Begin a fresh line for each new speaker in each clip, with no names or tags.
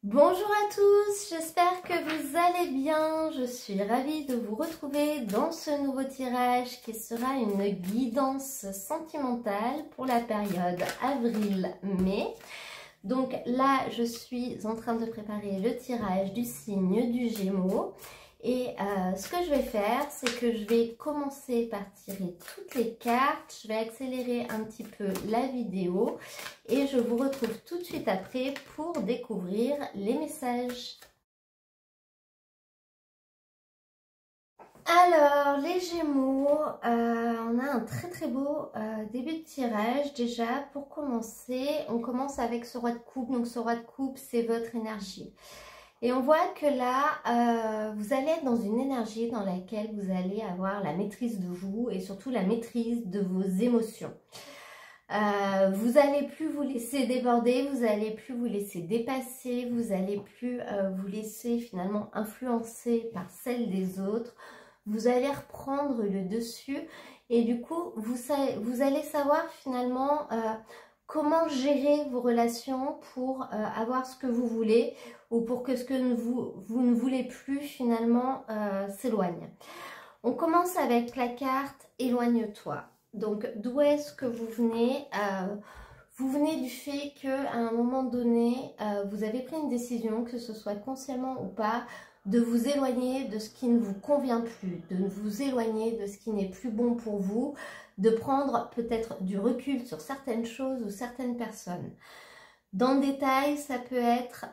Bonjour à tous, j'espère que vous allez bien. Je suis ravie de vous retrouver dans ce nouveau tirage qui sera une guidance sentimentale pour la période avril-mai. Donc là, je suis en train de préparer le tirage du signe du Gémeaux. Et ce que je vais faire, c'est que je vais commencer par tirer toutes les cartes. Je vais accélérer un petit peu la vidéo et je vous retrouve tout de suite après pour découvrir les messages. Alors, les Gémeaux, on a un très beau début de tirage. Déjà, pour commencer, on commence avec ce roi de coupe. Donc, ce roi de coupe, c'est votre énergie. Et on voit que là, vous allez être dans une énergie dans laquelle vous allez avoir la maîtrise de vous et surtout la maîtrise de vos émotions. Vous n'allez plus vous laisser déborder, vous n'allez plus vous laisser dépasser, vous n'allez plus vous laisser finalement influencer par celle des autres. Vous allez reprendre le dessus et du coup, vous allez savoir finalement comment gérer vos relations pour avoir ce que vous voulez ou pour que ce que vous ne voulez plus finalement s'éloigne. On commence avec la carte « Éloigne-toi ». Donc, d'où est-ce que vous venez? Vous venez du fait qu'à un moment donné, vous avez pris une décision, que ce soit consciemment ou pas, de vous éloigner de ce qui ne vous convient plus, de vous éloigner de ce qui n'est plus bon pour vous, de prendre peut-être du recul sur certaines choses ou certaines personnes. Dans le détail, ça peut être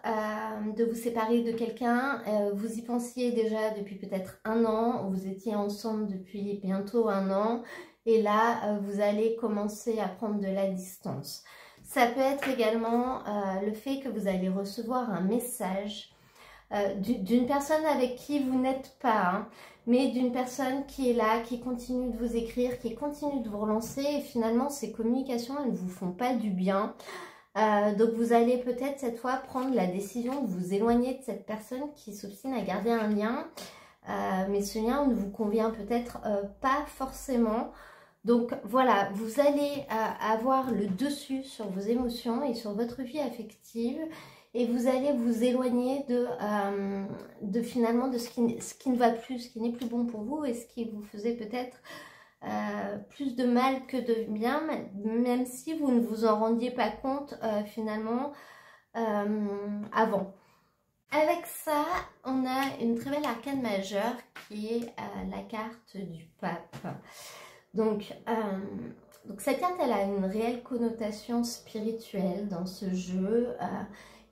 de vous séparer de quelqu'un, vous y pensiez déjà depuis peut-être un an, vous étiez ensemble depuis bientôt un an, et là, vous allez commencer à prendre de la distance. Ça peut être également le fait que vous allez recevoir un message d'une personne avec qui vous n'êtes pas, hein, mais d'une personne qui est là, qui continue de vous écrire, qui continue de vous relancer, et finalement, ces communications, elles ne vous font pas du bien. Donc vous allez peut-être cette fois prendre la décision de vous éloigner de cette personne qui s'obstine à garder un lien, mais ce lien ne vous convient peut-être pas forcément. Donc voilà, vous allez avoir le dessus sur vos émotions et sur votre vie affective et vous allez vous éloigner de finalement de ce qui ne va plus, ce qui n'est plus bon pour vous et ce qui vous faisait peut-être plus de mal que de bien, même si vous ne vous en rendiez pas compte finalement avant. Avec ça, on a une très belle arcane majeure qui est la carte du pape. Donc cette carte, elle a une réelle connotation spirituelle dans ce jeu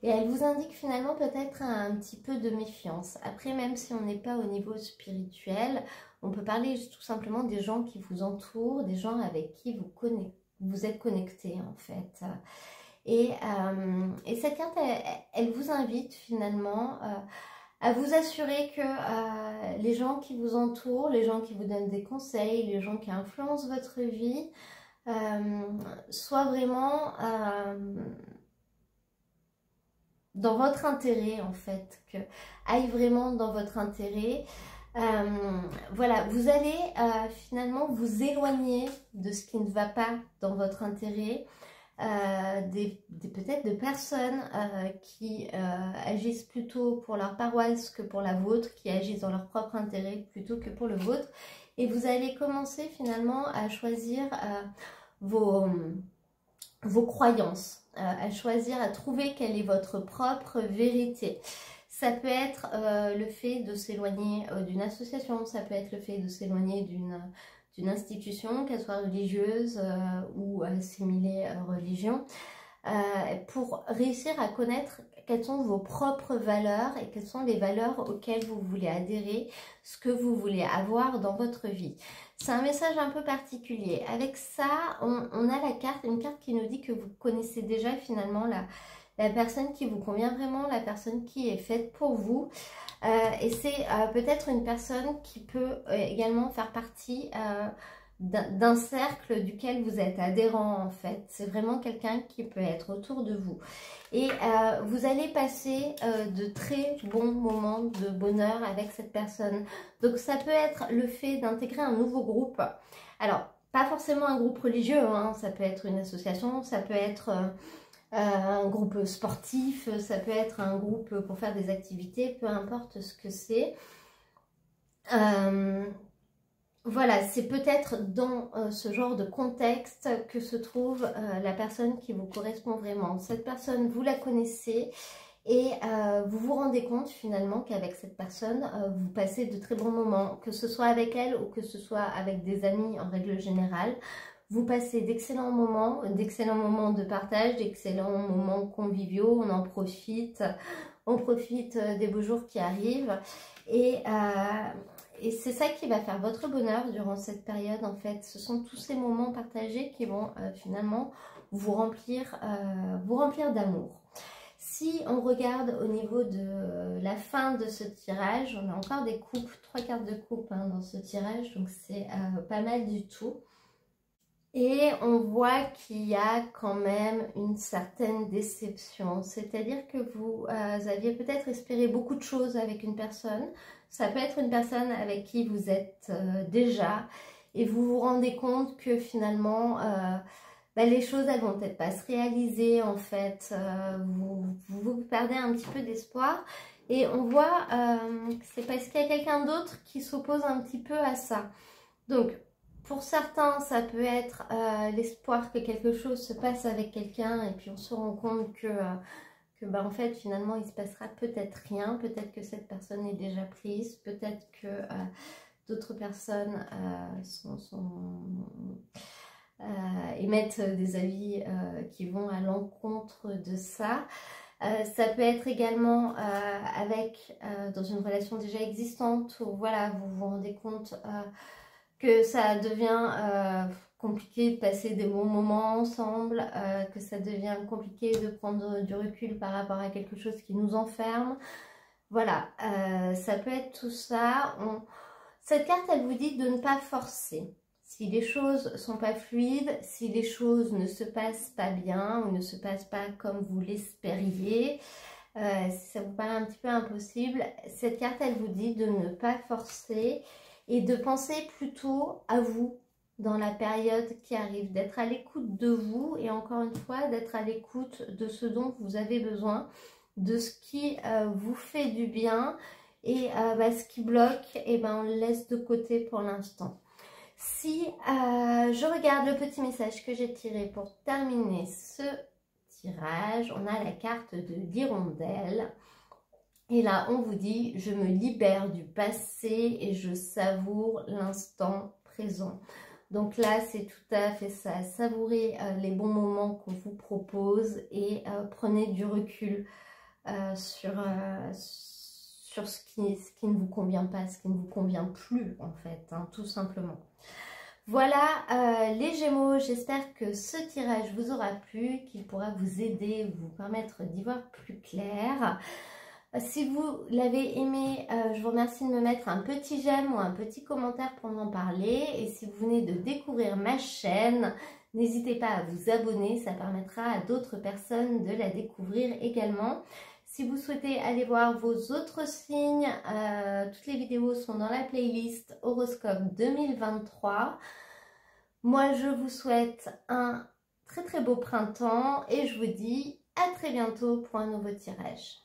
et elle vous indique finalement peut-être un petit peu de méfiance. Après, même si on n'est pas au niveau spirituel, on peut parler tout simplement des gens qui vous entourent, des gens avec qui vous êtes connectés en fait. Et cette carte, elle vous invite finalement à vous assurer que les gens qui vous entourent, les gens qui vous donnent des conseils, les gens qui influencent votre vie, soient vraiment dans votre intérêt en fait, aillent vraiment dans votre intérêt. Voilà, vous allez finalement vous éloigner de ce qui ne va pas dans votre intérêt, peut-être de personnes qui agissent plutôt pour leur paroisse que pour la vôtre, qui agissent dans leur propre intérêt plutôt que pour le vôtre. Et vous allez commencer finalement à choisir vos croyances, à choisir, à trouver quelle est votre propre vérité. Ça peut être le fait de s'éloigner d'une association, ça peut être le fait de s'éloigner d'une institution, qu'elle soit religieuse ou assimilée religion, pour réussir à connaître quelles sont vos propres valeurs et quelles sont les valeurs auxquelles vous voulez adhérer, ce que vous voulez avoir dans votre vie. C'est un message un peu particulier. Avec ça, on a une carte qui nous dit que vous connaissez déjà finalement la personne qui vous convient vraiment, la personne qui est faite pour vous. Et c'est peut-être une personne qui peut également faire partie d'un cercle duquel vous êtes adhérent en fait. C'est vraiment quelqu'un qui peut être autour de vous. Et vous allez passer de très bons moments de bonheur avec cette personne. Donc ça peut être le fait d'intégrer un nouveau groupe. Alors, pas forcément un groupe religieux, hein, ça peut être une association, ça peut être un groupe sportif, ça peut être un groupe pour faire des activités, peu importe ce que c'est. Voilà, c'est peut-être dans ce genre de contexte que se trouve la personne qui vous correspond vraiment. Cette personne, vous la connaissez et vous vous rendez compte finalement qu'avec cette personne, vous passez de très bons moments, que ce soit avec elle ou que ce soit avec des amis en règle générale. Vous passez d'excellents moments de partage, d'excellents moments conviviaux, on profite des beaux jours qui arrivent et c'est ça qui va faire votre bonheur durant cette période en fait. Ce sont tous ces moments partagés qui vont finalement vous remplir d'amour. Si on regarde au niveau de la fin de ce tirage, on a encore des coupes, 3 cartes de coupe hein, dans ce tirage, donc c'est pas mal du tout. Et on voit qu'il y a quand même une certaine déception, c'est-à-dire que vous aviez peut-être espéré beaucoup de choses avec une personne. Ça peut être une personne avec qui vous êtes déjà et vous vous rendez compte que finalement les choses elles vont peut-être pas se réaliser en fait. Vous perdez un petit peu d'espoir et on voit que c'est parce qu'il y a quelqu'un d'autre qui s'oppose un petit peu à ça. Donc pour certains, ça peut être l'espoir que quelque chose se passe avec quelqu'un et puis on se rend compte que en fait, finalement, il se passera peut-être rien. Peut-être que cette personne est déjà prise. Peut-être que d'autres personnes émettent des avis qui vont à l'encontre de ça. Ça peut être également dans une relation déjà existante où voilà, vous vous rendez compte que ça devient compliqué de passer des bons moments ensemble, que ça devient compliqué de prendre du recul par rapport à quelque chose qui nous enferme. Voilà, ça peut être tout ça. Cette carte, elle vous dit de ne pas forcer. Si les choses ne sont pas fluides, si les choses ne se passent pas bien ou ne se passent pas comme vous l'espériez, si ça vous paraît un petit peu impossible, cette carte, elle vous dit de ne pas forcer et de penser plutôt à vous dans la période qui arrive, d'être à l'écoute de vous et encore une fois, d'être à l'écoute de ce dont vous avez besoin, de ce qui vous fait du bien et ce qui bloque, on le laisse de côté pour l'instant. Si je regarde le petit message que j'ai tiré pour terminer ce tirage, on a la carte de l'hirondelle. Et là, on vous dit, je me libère du passé et je savoure l'instant présent. Donc là, c'est tout à fait ça. Savourez les bons moments qu'on vous propose et prenez du recul sur ce qui ne vous convient pas, ce qui ne vous convient plus en fait, hein, tout simplement. Voilà les Gémeaux, j'espère que ce tirage vous aura plu, qu'il pourra vous aider, vous permettre d'y voir plus clair. Si vous l'avez aimé, je vous remercie de me mettre un petit j'aime ou un petit commentaire pour m'en parler. Et si vous venez de découvrir ma chaîne, n'hésitez pas à vous abonner, ça permettra à d'autres personnes de la découvrir également. Si vous souhaitez aller voir vos autres signes, toutes les vidéos sont dans la playlist Horoscope 2023. Moi, je vous souhaite un très très beau printemps et je vous dis à très bientôt pour un nouveau tirage.